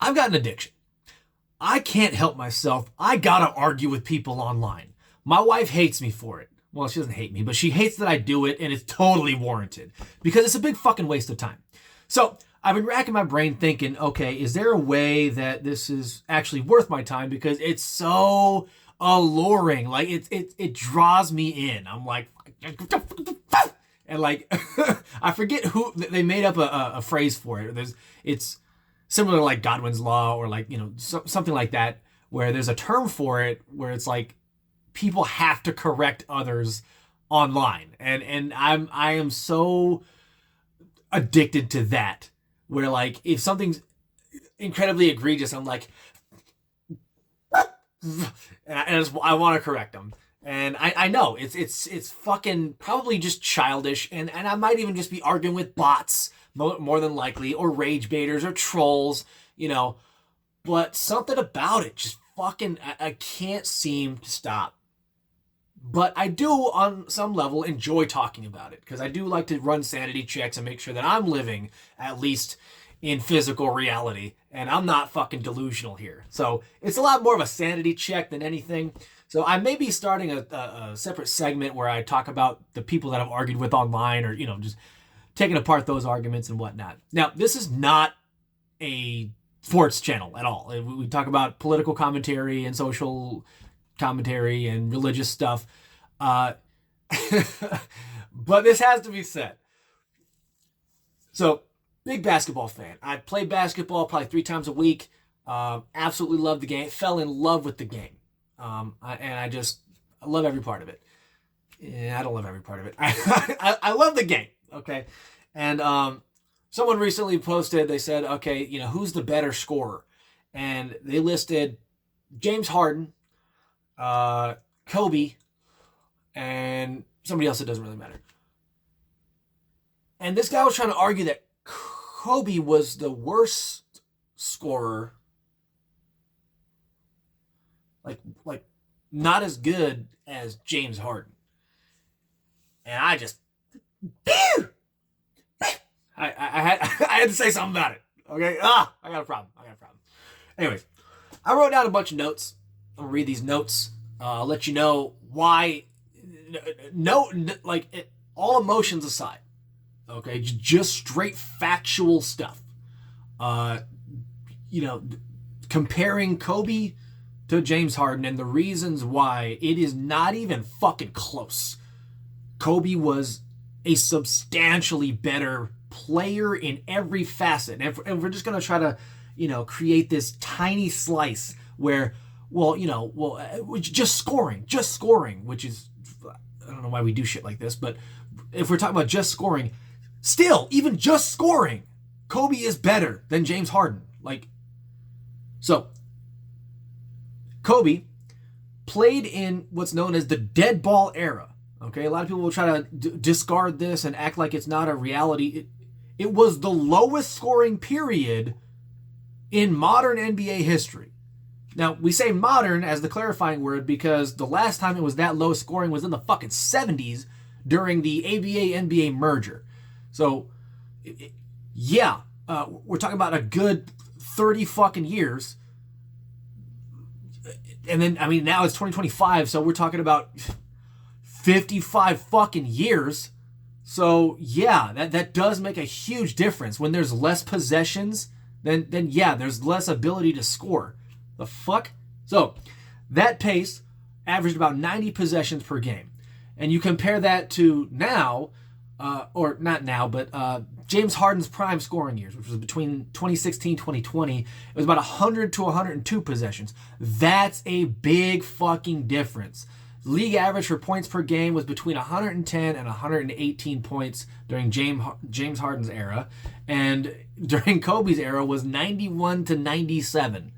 I've got an addiction. I can't help myself. I gotta argue with people online. My wife hates me for it. Well, she doesn't hate me, but she hates that I do it, and it's totally warranted because it's a big fucking waste of time. So I've been racking my brain thinking, okay, is there a way that this is actually worth my time? Because it's so alluring. Like it draws me in. I'm like, and like, I forget who they made up a phrase for it. It's similar to like Godwin's law or like, something like that, where there's a term for it where it's like people have to correct others online. And I am so addicted to that, where like if something's incredibly egregious, I'm like, and I want to correct them. And I know it's fucking probably just childish, and I might even just be arguing with bots more than likely, or rage baiters or trolls, but something about it just fucking, I can't seem to stop. But I do, on some level, enjoy talking about it, because I do like to run sanity checks and make sure that I'm living, at least in physical reality, and I'm not fucking delusional here. So it's a lot more of a sanity check than anything. So I may be starting a separate segment where I talk about the people that I've argued with online, or, just taking apart those arguments and whatnot. Now, this is not a sports channel at all. We talk about political commentary and social commentary and religious stuff. But this has to be said. So, big basketball fan. I play basketball probably 3 times a week. Absolutely love the game. Fell in love with the game. I love every part of it. Yeah, I don't love every part of it. I love the game. Okay. And someone recently posted, they said, okay, who's the better scorer? And they listed James Harden, Kobe, and somebody else that doesn't really matter. And this guy was trying to argue that Kobe was the worst scorer, like not as good as James Harden. And I just, I had to say something about it. Okay, I got a problem. Anyways, I wrote down a bunch of notes. I'm gonna read these notes. I'll let you know why. All emotions aside. Okay, just straight factual stuff. Comparing Kobe to James Harden and the reasons why it is not even fucking close. Kobe was a substantially better player in every facet. And we're just going to try to, create this tiny slice where, just scoring, which is, I don't know why we do shit like this, but if we're talking about just scoring, still, even just scoring, Kobe is better than James Harden. So, Kobe played in what's known as the dead ball era. Okay, a lot of people will try to discard this and act like it's not a reality. It was the lowest scoring period in modern NBA history. Now, we say modern as the clarifying word because the last time it was that low scoring was in the fucking 70s during the ABA-NBA merger. So, we're talking about a good 30 fucking years. And then, now it's 2025, so we're talking about 55 fucking years. So, that does make a huge difference. When there's less possessions, then there's less ability to score. The fuck? So, that pace averaged about 90 possessions per game. And you compare that to now, or not now, but James Harden's prime scoring years, which was between 2016 2020, it was about 100 to 102 possessions. That's a big fucking difference. League average for points per game was between 110 and 118 points during James Harden's era, and during Kobe's era was 91 to 97.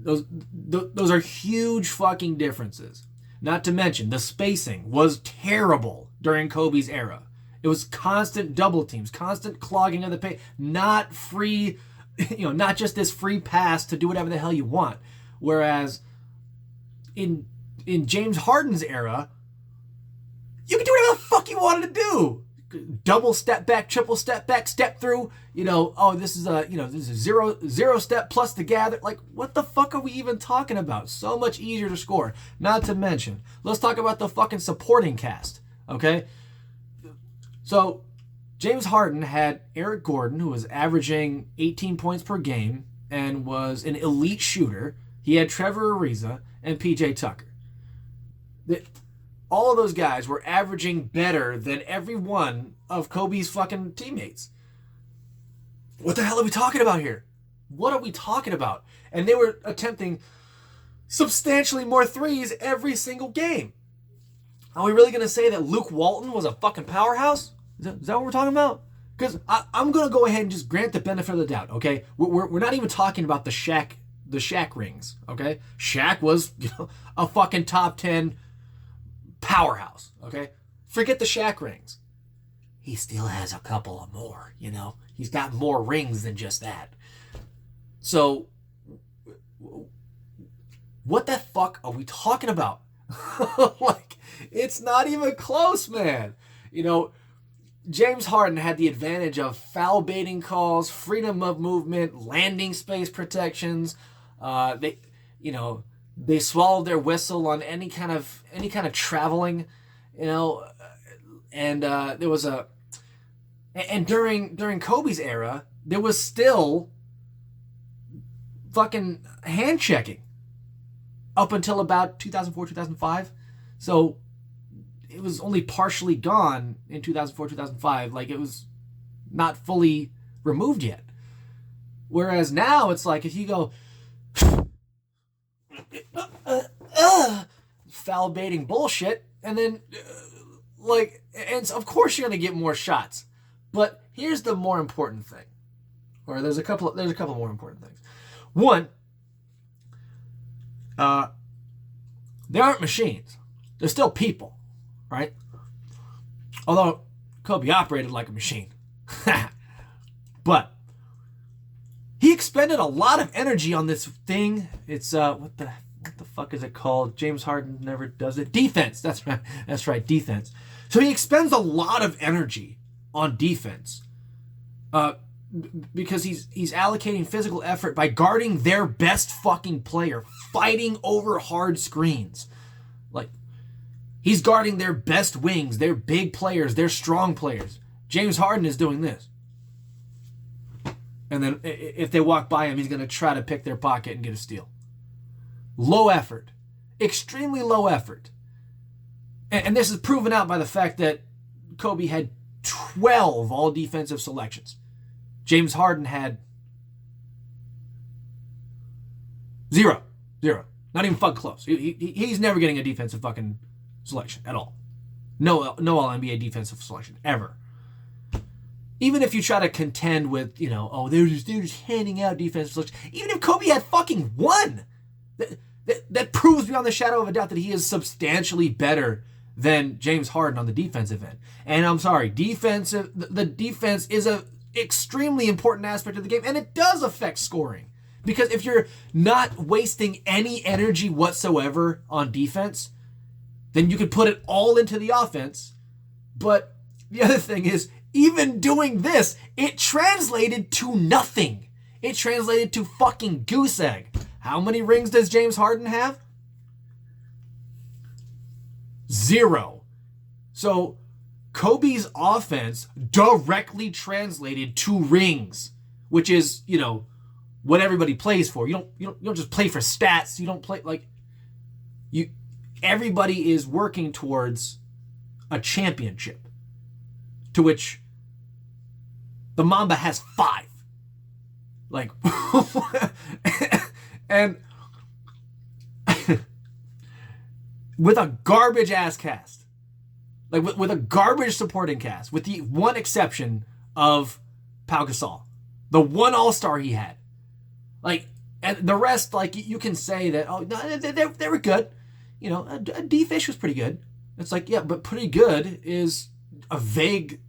Those are huge fucking differences. Not to mention, the spacing was terrible during Kobe's era. It was constant double teams, constant clogging of the paint, not free, not just this free pass to do whatever the hell you want. Whereas in James Harden's era, you could do whatever the fuck you wanted to do. double step back, triple step back, step through, this is zero step plus the gather. Like, what the fuck are we even talking about? So much easier to score. Not to mention, let's talk about the fucking supporting cast, okay? So, James Harden had Eric Gordon, who was averaging 18 points per game and was an elite shooter. He had Trevor Ariza and PJ Tucker. All of those guys were averaging better than every one of Kobe's fucking teammates. What the hell are we talking about here? What are we talking about? And they were attempting substantially more threes every single game. Are we really going to say that Luke Walton was a fucking powerhouse? Is that what we're talking about? Because I'm going to go ahead and just grant the benefit of the doubt, okay? We're not even talking about the Shaq rings, okay? Shaq was a fucking top 10 powerhouse, okay? Forget the Shaq rings. He still has a couple of more, He's got more rings than just that. So, what the fuck are we talking about? Like, it's not even close, man. James Harden had the advantage of foul baiting calls, freedom of movement, landing space protections. They swallowed their whistle on any kind of traveling, and there was and during Kobe's era, there was still fucking hand checking up until about 2004, 2005. So it was only partially gone in 2004, 2005. Like, it was not fully removed yet. Whereas now it's like, if you go foul baiting bullshit, and then and of course you're gonna get more shots. But here's the more important thing, or there's a couple more important things. One, they aren't machines; they're still people, right? Although Kobe operated like a machine, but he expended a lot of energy on this thing. It's what the fuck is it called? James Harden never does it. Defense. That's right. Defense. So he expends a lot of energy on defense, because he's allocating physical effort by guarding their best fucking player, fighting over hard screens. Like, he's guarding their best wings, their big players, their strong players. James Harden is doing this. And then if they walk by him, he's going to try to pick their pocket and get a steal. Low effort. Extremely low effort. And this is proven out by the fact that Kobe had 12 all-defensive selections. James Harden had 0. Not even fucking close. He's never getting a defensive fucking selection at all. No All-NBA defensive selection, ever. Even if you try to contend with, they're just handing out defensive selections. Even if Kobe had fucking one, that proves beyond the shadow of a doubt that he is substantially better than James Harden on the defensive end. And I'm sorry, the defense is a extremely important aspect of the game, and it does affect scoring. Because if you're not wasting any energy whatsoever on defense, then you could put it all into the offense. But the other thing is, even doing this, it translated to nothing. It translated to fucking goose egg. How many rings does James Harden have? 0. So Kobe's offense directly translated to rings, which is, what everybody plays for. You don't just play for stats. You don't play everybody is working towards a championship, to which the Mamba has 5. And with a garbage ass cast, with a garbage supporting cast, with the one exception of Pau Gasol, the one All-Star he had, and the rest, you can say that, oh, no, they were good, D-Fish was pretty good. It's yeah, but pretty good is a vague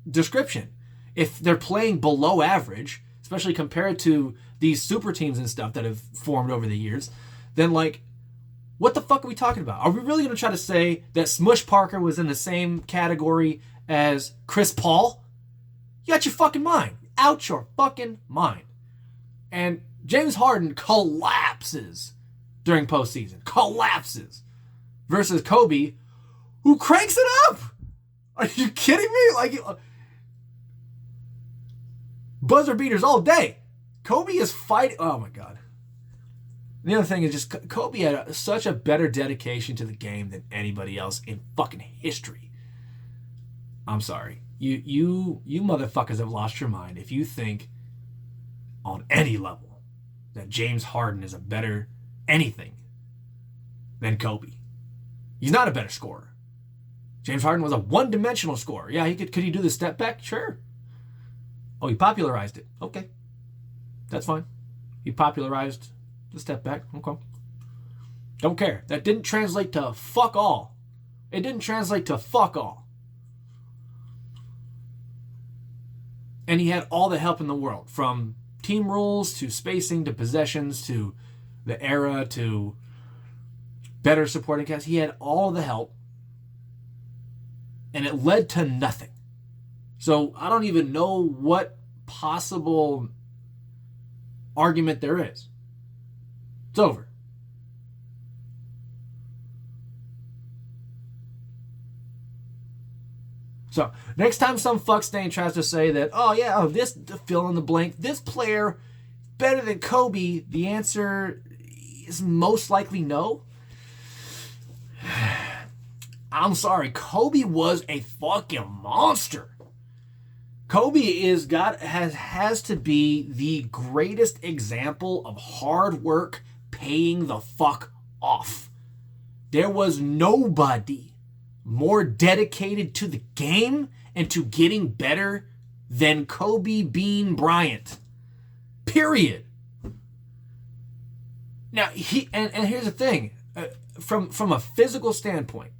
description. If they're playing below average, especially compared to these super teams and stuff that have formed over the years, then what the fuck are we talking about? Are we really going to try to say that Smush Parker was in the same category as Chris Paul, you got your fucking mind. Out your fucking mind. And James Harden collapses during postseason. Collapses. Versus Kobe, who cranks it up. Are you kidding me? Like, buzzer beaters all day. Kobe is fighting. Oh my God. The other thing is just Kobe had such a better dedication to the game than anybody else in fucking history. I'm sorry. You motherfuckers have lost your mind if you think on any level that James Harden is a better anything than Kobe. He's not a better scorer. James Harden was a one-dimensional scorer. Yeah, could he do the step back? Sure. Oh, he popularized it. Okay. That's fine. He popularized the step back. Okay. Don't care. That didn't translate to fuck all. It didn't translate to fuck all. And he had all the help in the world, from team rules to spacing to possessions to the era to better supporting cast. He had all the help, and it led to nothing. So I don't even know what possible argument there is. It's over. So next time some fuckstain tries to say that, this fill in the blank, this player better than Kobe, the answer is most likely no. I'm sorry, Kobe was a fucking monster. Kobe has to be the greatest example of hard work paying the fuck off. There was nobody more dedicated to the game and to getting better than Kobe Bean Bryant. Period. Now, and here's the thing. From a physical standpoint,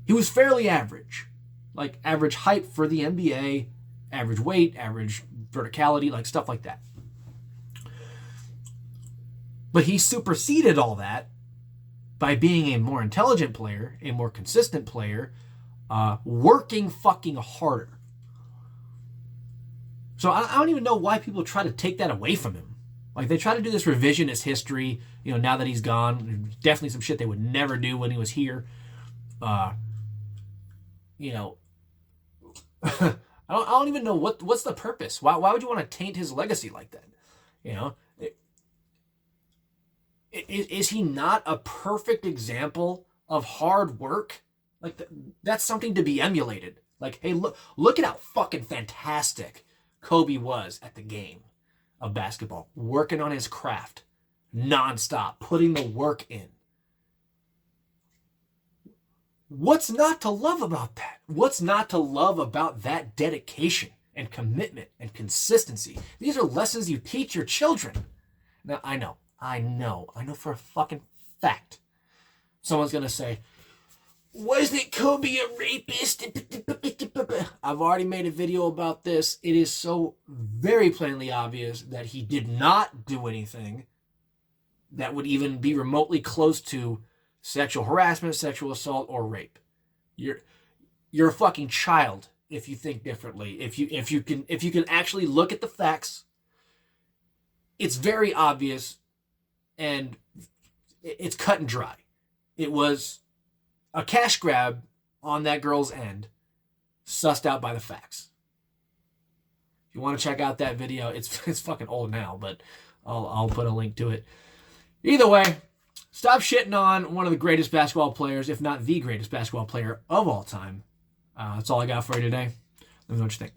he was fairly average. Like average height for the NBA, average weight, average verticality, like stuff like that. But he superseded all that by being a more intelligent player, a more consistent player, working fucking harder. So I don't even know why people try to take that away from him. Like, they try to do this revisionist history, now that he's gone. Definitely some shit they would never do when he was here. I don't even know what's the purpose. Why would you want to taint his legacy like that? Is he not a perfect example of hard work? Like, that's something to be emulated. Like, hey, look at how fucking fantastic Kobe was at the game of basketball, working on his craft nonstop, putting the work in. What's not to love about that? What's not to love about that dedication and commitment and consistency? These are lessons you teach your children. Now, I know for a fucking fact someone's going to say, wasn't Kobe a rapist? I've already made a video about this. It is so very plainly obvious that he did not do anything that would even be remotely close to sexual harassment, sexual assault, or rape. You're a fucking child if you think differently. If you can actually look at the facts, it's very obvious and it's cut and dry. It was a cash grab on that girl's end, sussed out by the facts. If you want to check out that video, it's fucking old now, but I'll put a link to it. Either way, stop shitting on one of the greatest basketball players, if not the greatest basketball player of all time. That's all I got for you today. Let me know what you think.